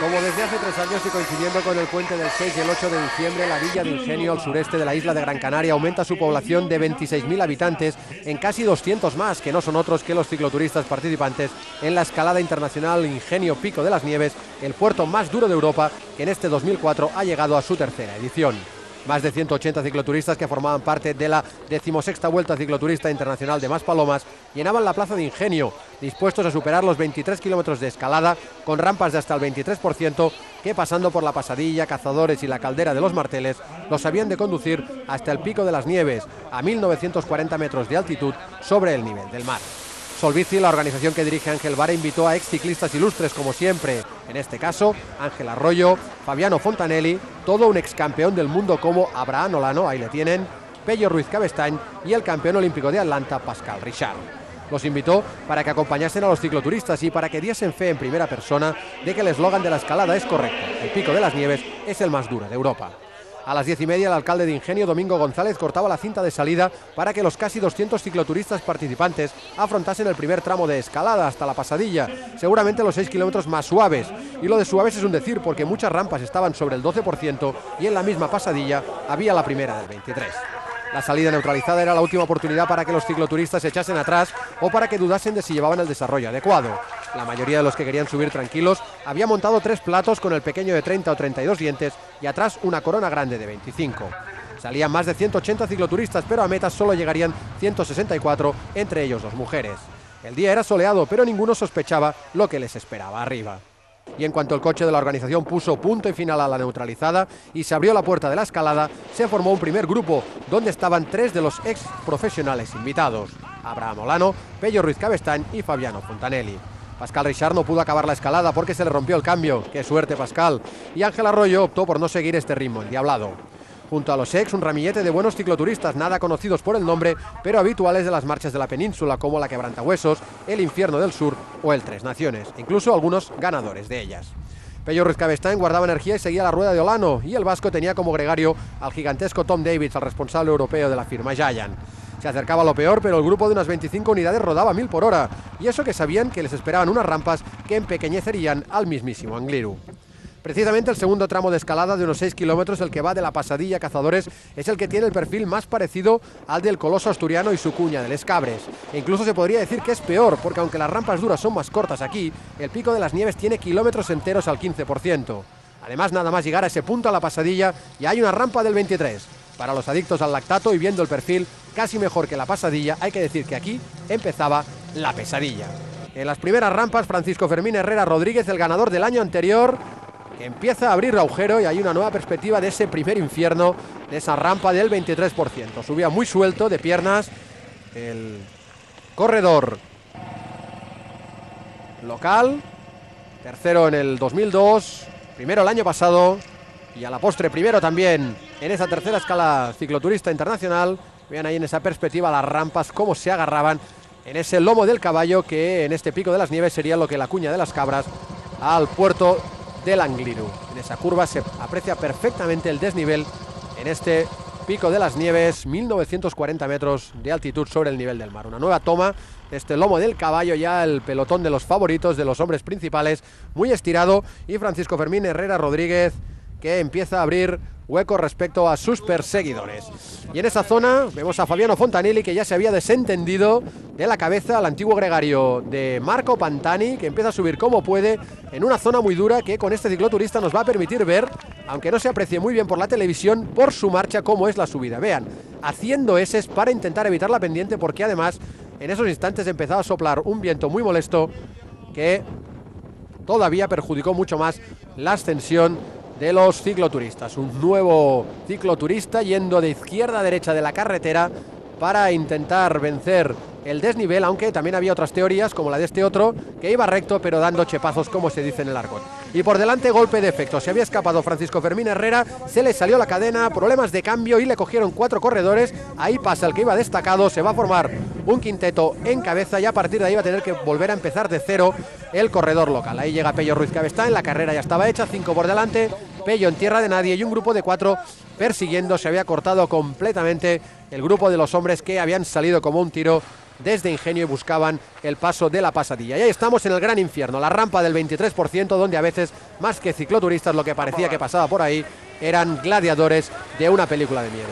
Como desde hace 3 años y coincidiendo con el puente del 6 y el 8 de diciembre, la villa de Ingenio, al sureste de la isla de Gran Canaria, aumenta su población de 26.000 habitantes en casi 200 más, que no son otros que los cicloturistas participantes en la escalada internacional Ingenio Pico de las Nieves, el puerto más duro de Europa, que en este 2004 ha llegado a su tercera edición. Más de 180 cicloturistas que formaban parte de la 16ª Vuelta Cicloturista Internacional de Maspalomas llenaban la plaza de Ingenio, dispuestos a superar los 23 kilómetros de escalada, con rampas de hasta el 23%, que pasando por la Pasadilla, Cazadores y la Caldera de los Marteles, los habían de conducir hasta el Pico de las Nieves, a 1.940 metros de altitud sobre el nivel del mar. Solbici, la organización que dirige Ángel Vara, invitó a exciclistas ilustres como siempre, en este caso Ángel Arroyo, Fabiano Fontanelli, todo un ex campeón del mundo como Abraham Olano, ahí le tienen, Pello Ruiz Cabestany y el campeón olímpico de Atlanta, Pascal Richard. Los invitó para que acompañasen a los cicloturistas y para que diesen fe en primera persona de que el eslogan de la escalada es correcto: el Pico de las Nieves es el más duro de Europa. A las 10:30 el alcalde de Ingenio, Domingo González, cortaba la cinta de salida para que los casi 200 cicloturistas participantes afrontasen el primer tramo de escalada hasta la Pasadilla, seguramente los 6 kilómetros más suaves. Y lo de suaves es un decir, porque muchas rampas estaban sobre el 12% y en la misma Pasadilla había la primera del 23%. La salida neutralizada era la última oportunidad para que los cicloturistas se echasen atrás o para que dudasen de si llevaban el desarrollo adecuado. La mayoría de los que querían subir tranquilos había montado 3 platos con el pequeño de 30 o 32 dientes y atrás una corona grande de 25. Salían más de 180 cicloturistas, pero a meta solo llegarían 164, entre ellos 2 mujeres. El día era soleado, pero ninguno sospechaba lo que les esperaba arriba. Y en cuanto el coche de la organización puso punto y final a la neutralizada y se abrió la puerta de la escalada, se formó un primer grupo donde estaban 3 de los ex profesionales invitados: Abraham Olano, Pello Ruiz Cabestany y Fabiano Fontanelli. Pascal Richard no pudo acabar la escalada porque se le rompió el cambio. ¡Qué suerte, Pascal! Y Ángel Arroyo optó por no seguir este ritmo endiablado. Junto a los ex, un ramillete de buenos cicloturistas, nada conocidos por el nombre, pero habituales de las marchas de la península, como la Quebrantahuesos, el Infierno del Sur o el Tres Naciones, incluso algunos ganadores de ellas. Pello Ruiz Cabestany guardaba energía y seguía la rueda de Olano, y el vasco tenía como gregario al gigantesco Tom Davids, al responsable europeo de la firma Giant. Se acercaba lo peor, pero el grupo de unas 25 unidades rodaba a 1000 por hora, y eso que sabían que les esperaban unas rampas que empequeñecerían al mismísimo Angliru. Precisamente el segundo tramo de escalada de unos 6 kilómetros, el que va de la Pasadilla a Cazadores, es el que tiene el perfil más parecido al del Coloso Asturiano y su cuña del Escabres. E incluso se podría decir que es peor, porque aunque las rampas duras son más cortas aquí, el Pico de las Nieves tiene kilómetros enteros al 15%. Además, nada más llegar a ese punto a la Pasadilla, ya hay una rampa del 23%. Para los adictos al lactato y viendo el perfil casi mejor que la Pasadilla, hay que decir que aquí empezaba la pesadilla. En las primeras rampas, Francisco Fermín Herrera Rodríguez, el ganador del año anterior, que empieza a abrir agujero, y hay una nueva perspectiva de ese primer infierno, de esa rampa del 23%. Subía muy suelto de piernas el corredor local, tercero en el 2002, primero el año pasado y a la postre primero también en esa tercera escala cicloturista internacional. Vean ahí en esa perspectiva las rampas, cómo se agarraban en ese lomo del caballo, que en este Pico de las Nieves sería lo que la cuña de las cabras al puerto del Angliru. En esa curva se aprecia perfectamente el desnivel en este Pico de las Nieves, 1940 metros de altitud sobre el nivel del mar. Una nueva toma de este lomo del caballo, ya el pelotón de los favoritos, de los hombres principales, muy estirado, y Francisco Fermín Herrera Rodríguez, que empieza a abrir hueco respecto a sus perseguidores. Y en esa zona vemos a Fabiano Fontanelli, que ya se había desentendido de la cabeza al antiguo gregario de Marco Pantani, que empieza a subir como puede en una zona muy dura que con este cicloturista nos va a permitir ver, aunque no se aprecie muy bien por la televisión, por su marcha, cómo es la subida. Vean, haciendo eses para intentar evitar la pendiente, porque además en esos instantes empezaba a soplar un viento muy molesto que todavía perjudicó mucho más la ascensión de los cicloturistas. Un nuevo cicloturista yendo de izquierda a derecha de la carretera para intentar vencer el desnivel, aunque también había otras teorías, como la de este otro, que iba recto pero dando chepazos, como se dice en el argot. Y por delante, golpe de efecto. Se había escapado Francisco Fermín Herrera, se le salió la cadena, problemas de cambio y le cogieron 4 corredores. Ahí pasa el que iba destacado, se va a formar un quinteto en cabeza y a partir de ahí va a tener que volver a empezar de cero el corredor local. Ahí llega Pello Ruiz Cabestany, la carrera ya estaba hecha, 5 por delante, Pello en tierra de nadie y un grupo de 4 persiguiendo. Se había cortado completamente el grupo de los hombres que habían salido como un tiro desde Ingenio y buscaban el paso de la pasadilla. Y ahí estamos en el gran infierno, la rampa del 23%, donde a veces, más que cicloturistas, lo que parecía que pasaba por ahí eran gladiadores de una película de miedo.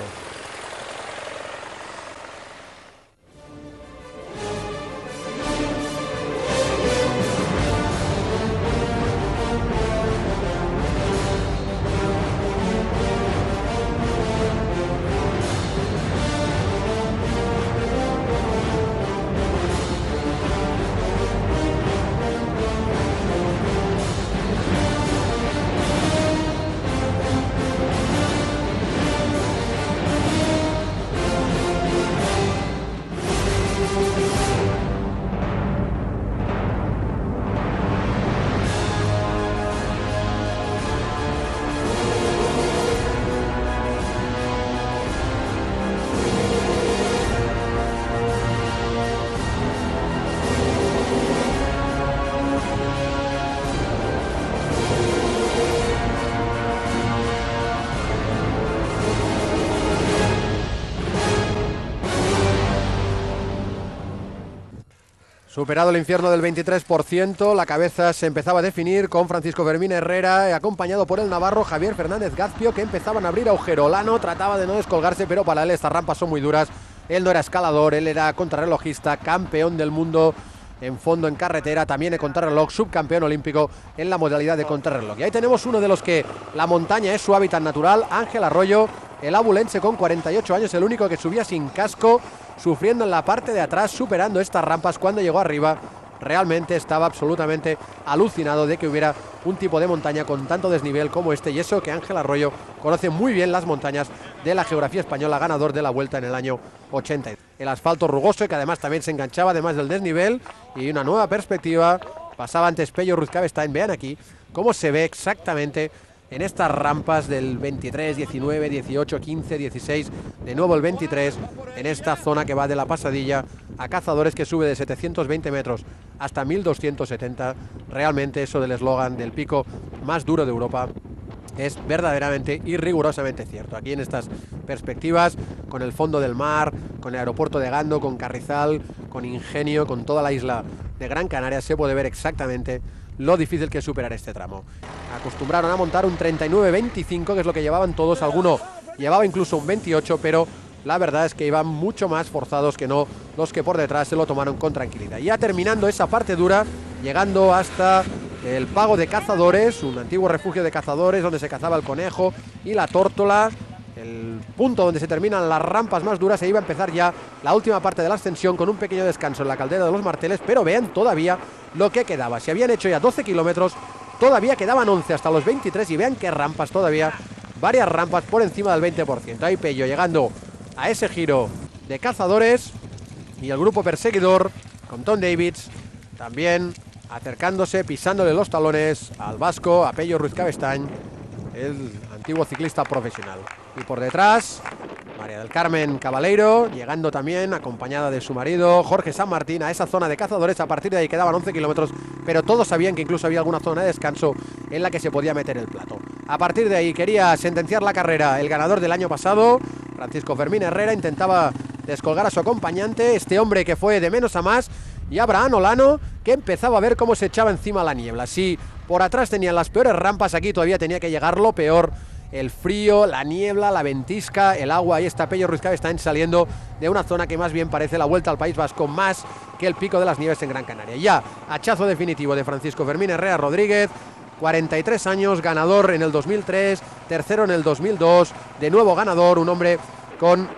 Superado el infierno del 23%, la cabeza se empezaba a definir con Francisco Fermín Herrera, acompañado por el navarro Javier Fernández Gazpio, que empezaban a abrir agujero. Olano trataba de no descolgarse, pero para él estas rampas son muy duras. Él no era escalador, él era contrarrelojista, campeón del mundo en fondo en carretera, también en contrarreloj, subcampeón olímpico en la modalidad de contrarreloj. Y ahí tenemos uno de los que la montaña es su hábitat natural, Ángel Arroyo, el abulense con 48 años, el único que subía sin casco, sufriendo en la parte de atrás, superando estas rampas. Cuando llegó arriba realmente estaba absolutamente alucinado de que hubiera un tipo de montaña con tanto desnivel como este, y eso que Ángel Arroyo conoce muy bien las montañas de la geografía española, ganador de la Vuelta en el año 80. El asfalto rugoso, que además también se enganchaba además del desnivel, y una nueva perspectiva. Pasaba antes Pello Ruzkavestein. Vean aquí cómo se ve exactamente en estas rampas del 23, 19, 18, 15, 16, de nuevo el 23, en esta zona que va de la pasadilla a Cazadores, que sube de 720 metros hasta 1270. Realmente eso del eslogan del pico más duro de Europa es verdaderamente y rigurosamente cierto. Aquí en estas perspectivas, con el fondo del mar, con el aeropuerto de Gando, con Carrizal, con Ingenio, con toda la isla de Gran Canaria, se puede ver exactamente lo difícil que es superar este tramo. Acostumbraron a montar un 39-25, que es lo que llevaban todos. Alguno llevaba incluso un 28, pero la verdad es que iban mucho más forzados que no los que por detrás se lo tomaron con tranquilidad. Ya terminando esa parte dura, llegando hasta el Pago de Cazadores, un antiguo refugio de cazadores donde se cazaba el conejo y la tórtola, el punto donde se terminan las rampas más duras. Se iba a empezar ya la última parte de la ascensión con un pequeño descanso en la caldera de los Marteles, pero vean todavía lo que quedaba. Se habían hecho ya 12 kilómetros, todavía quedaban 11 hasta los 23, y vean qué rampas todavía, varias rampas por encima del 20%. Ahí Pello llegando a ese giro de Cazadores, y el grupo perseguidor con Tom Davids también acercándose, pisándole los talones al vasco, a Pello Ruzkavestein, el antiguo ciclista profesional. Y por detrás, María del Carmen Cabaleiro, llegando también acompañada de su marido Jorge San Martín a esa zona de Cazadores. A partir de ahí quedaban 11 kilómetros, pero todos sabían que incluso había alguna zona de descanso en la que se podía meter el plato. A partir de ahí quería sentenciar la carrera el ganador del año pasado, Francisco Fermín Herrera. Intentaba descolgar a su acompañante, este hombre que fue de menos a más, y Abraham Olano, que empezaba a ver cómo se echaba encima la niebla. Si por atrás tenían las peores rampas, aquí todavía tenía que llegar lo peor: el frío, la niebla, la ventisca, el agua. Ahí está Pello Ruzkavestein saliendo de una zona que más bien parece la Vuelta al País Vasco, más que el Pico de las Nieves en Gran Canaria. Ya, hachazo definitivo de Francisco Fermín Herrera Rodríguez, 43 años, ganador en el 2003, tercero en el 2002, de nuevo ganador, un hombre con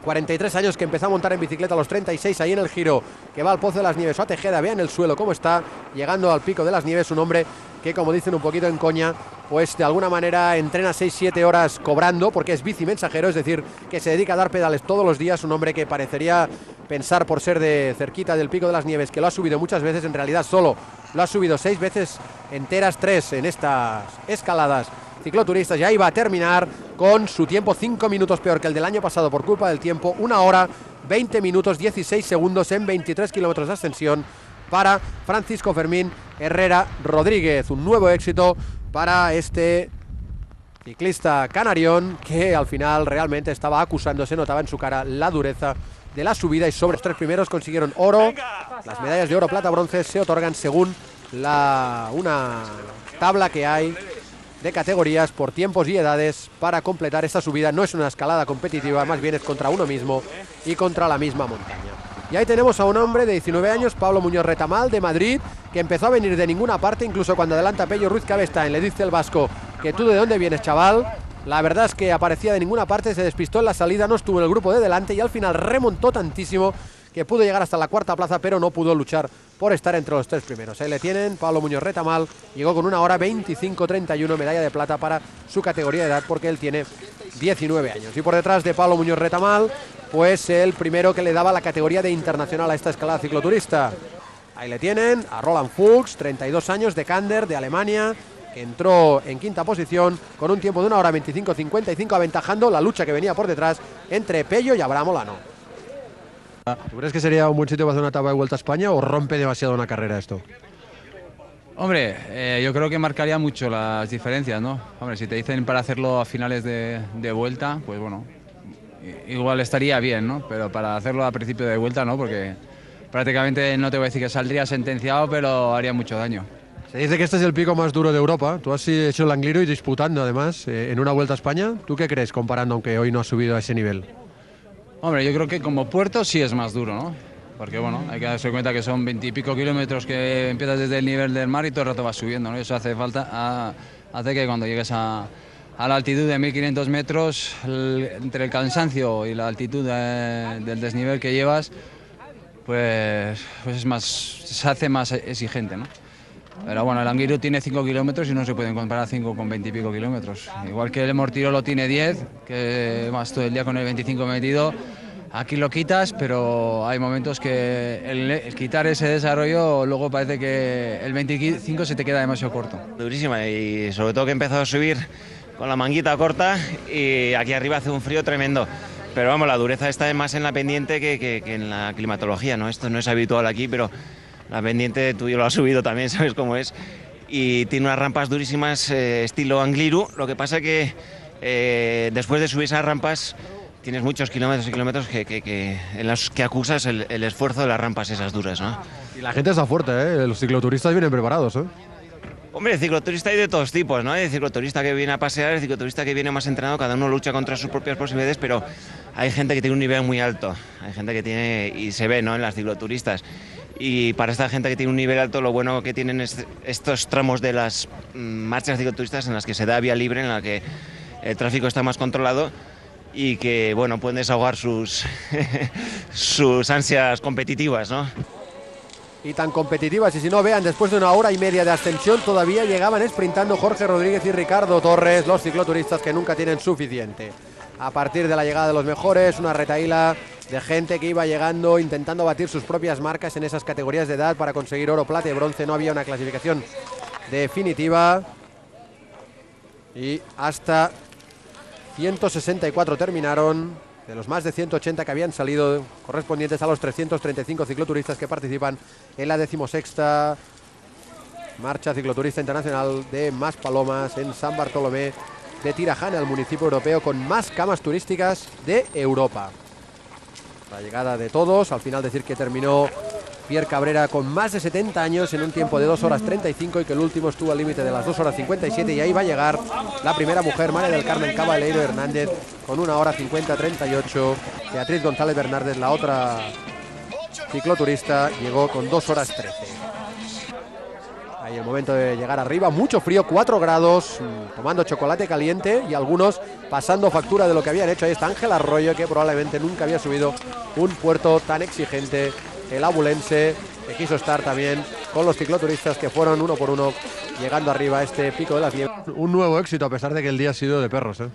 43 años que empezó a montar en bicicleta a los 36, ahí en el giro que va al Pozo de las Nieves o a Tejeda. Vean el suelo cómo está, llegando al Pico de las Nieves, un hombre que, como dicen un poquito en coña, pues de alguna manera entrena 6-7 horas cobrando, porque es bici mensajero, es decir, que se dedica a dar pedales todos los días. Un hombre que parecería pensar, por ser de cerquita del Pico de las Nieves, que lo ha subido muchas veces. En realidad solo lo ha subido 6 veces enteras, 3 en estas escaladas cicloturistas. Ya iba a terminar con su tiempo 5 minutos peor que el del año pasado por culpa del tiempo, 1 hora 20 minutos 16 segundos en 23 kilómetros de ascensión para Francisco Fermín Herrera Rodríguez. Un nuevo éxito para este ciclista canarión, que al final realmente estaba acusando, se notaba en su cara la dureza de la subida y sobre los 3 primeros consiguieron oro. Las medallas de oro, plata, bronce se otorgan según una tabla que hay de categorías por tiempos y edades para completar esta subida. No es una escalada competitiva, más bien es contra uno mismo y contra la misma montaña. Y ahí tenemos a un hombre de 19 años, Pablo Muñoz Retamal, de Madrid, que empezó a venir de ninguna parte, incluso cuando adelanta Pello Ruiz Cabestany, le dice el vasco que tú de dónde vienes, chaval. La verdad es que aparecía de ninguna parte, se despistó en la salida, no estuvo en el grupo de delante y al final remontó tantísimo que pudo llegar hasta la cuarta plaza, pero no pudo luchar por estar entre los 3 primeros. Ahí le tienen, Pablo Muñoz Retamal, llegó con 1 hora 25:31, medalla de plata para su categoría de edad, porque él tiene 19 años. Y por detrás de Pablo Muñoz Retamal, pues el primero que le daba la categoría de internacional a esta escalada cicloturista. Ahí le tienen a Roland Fuchs, 32 años, de Kander, de Alemania, que entró en quinta posición con un tiempo de 1 hora 25:55, aventajando la lucha que venía por detrás entre Pello y Abraham Olano. ¿Tú crees que sería un buen sitio para hacer una etapa de Vuelta a España o rompe demasiado una carrera esto? Hombre, yo creo que marcaría mucho las diferencias, ¿no? Hombre, si te dicen para hacerlo a finales de vuelta, pues bueno, igual estaría bien, ¿no? Pero para hacerlo a principio de vuelta, no, porque prácticamente no te voy a decir que saldría sentenciado, pero haría mucho daño. Se dice que este es el pico más duro de Europa. Tú has hecho el Angliru y disputando además en una Vuelta a España. ¿Tú qué crees comparando, aunque hoy no has subido a ese nivel? Hombre, yo creo que como puerto sí es más duro, ¿no? Porque bueno, hay que darse cuenta que son 20 y pico kilómetros que empiezas desde el nivel del mar y todo el rato vas subiendo, ¿no? Y eso hace falta, hace que cuando llegues a la altitud de 1500 metros, entre el cansancio y la altitud del desnivel que llevas, pues es más, se hace más exigente, ¿no? Pero bueno, el Angliru tiene 5 kilómetros y no se pueden comparar 5 con 20 y pico kilómetros. Igual que el Mortirolo tiene 10, que vas todo el día con el 25 metido. Aquí lo quitas, pero hay momentos que el quitar ese desarrollo, luego parece que el 25 se te queda demasiado corto. Durísima, y sobre todo que empezó a subir con la manguita corta y aquí arriba hace un frío tremendo. Pero vamos, la dureza está más en la pendiente que en la climatología, ¿no? Esto no es habitual aquí, pero la pendiente tú yo lo has subido también, sabes cómo es. Y tiene unas rampas durísimas estilo Angliru. Lo que pasa que después de subir esas rampas tienes muchos kilómetros y kilómetros en los que acusas el esfuerzo de las rampas esas duras, ¿no? Y la gente está fuerte, ¿eh? Los cicloturistas vienen preparados, ¿eh? Hombre, el cicloturista hay de todos tipos, ¿no? Hay el cicloturista que viene a pasear, el cicloturista que viene más entrenado, cada uno lucha contra sus propias posibilidades, pero hay gente que tiene un nivel muy alto, hay gente que tiene, y se ve, ¿no?, en las cicloturistas. Y para esta gente que tiene un nivel alto, lo bueno que tienen es estos tramos de las marchas cicloturistas en las que se da vía libre, en la que el tráfico está más controlado y que, bueno, pueden desahogar sus ansias competitivas, ¿no? Y tan competitivas, y si no, vean, después de 1 hora y media de ascensión todavía llegaban sprintando Jorge Rodríguez y Ricardo Torres, los cicloturistas que nunca tienen suficiente. A partir de la llegada de los mejores, una retahíla de gente que iba llegando, intentando batir sus propias marcas en esas categorías de edad para conseguir oro, plata y bronce. No había una clasificación definitiva y hasta 164 terminaron de los más de 180 que habían salido, correspondientes a los 335 cicloturistas que participan en la 16ª Marcha Cicloturista Internacional de Maspalomas en San Bartolomé de Tirajana, el municipio europeo con más camas turísticas de Europa. La llegada de todos, al final decir que terminó Pierre Cabrera con más de 70 años en un tiempo de 2 horas 35 y que el último estuvo al límite de las 2 horas 57, y ahí va a llegar la primera mujer, María del Carmen Caballero Hernández, con 1 hora 50:38. Beatriz González Bernardes, la otra cicloturista, llegó con 2 horas 13. Ahí el momento de llegar arriba, mucho frío, 4 grados, tomando chocolate caliente y algunos pasando factura de lo que habían hecho. Ahí está Ángel Arroyo, que probablemente nunca había subido un puerto tan exigente, el abulense, que quiso estar también con los cicloturistas que fueron uno por uno llegando arriba a este pico de las nieves. Un nuevo éxito a pesar de que el día ha sido de perros, ¿eh?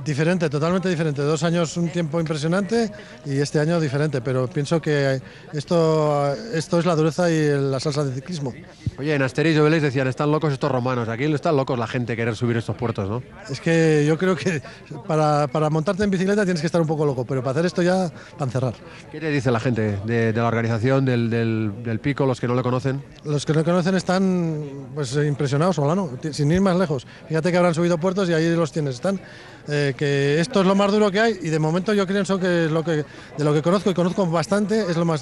Diferente, totalmente diferente. 2 años un tiempo impresionante y este año diferente, pero pienso que esto es la dureza y la salsa de ciclismo. Oye, en Asterix y Obelix decían, están locos estos romanos. Aquí están locos la gente querer subir estos puertos, ¿no? Es que yo creo que para montarte en bicicleta tienes que estar un poco loco, pero para hacer esto ya, para encerrar. ¿Qué te dice la gente de la organización del pico, los que no le conocen? Los que no conocen están pues impresionados, Olano, sin ir más lejos. Fíjate que habrán subido puertos y ahí los tienes, están que esto es lo más duro que hay y de momento yo pienso que es de lo que conozco y conozco bastante es lo más duro.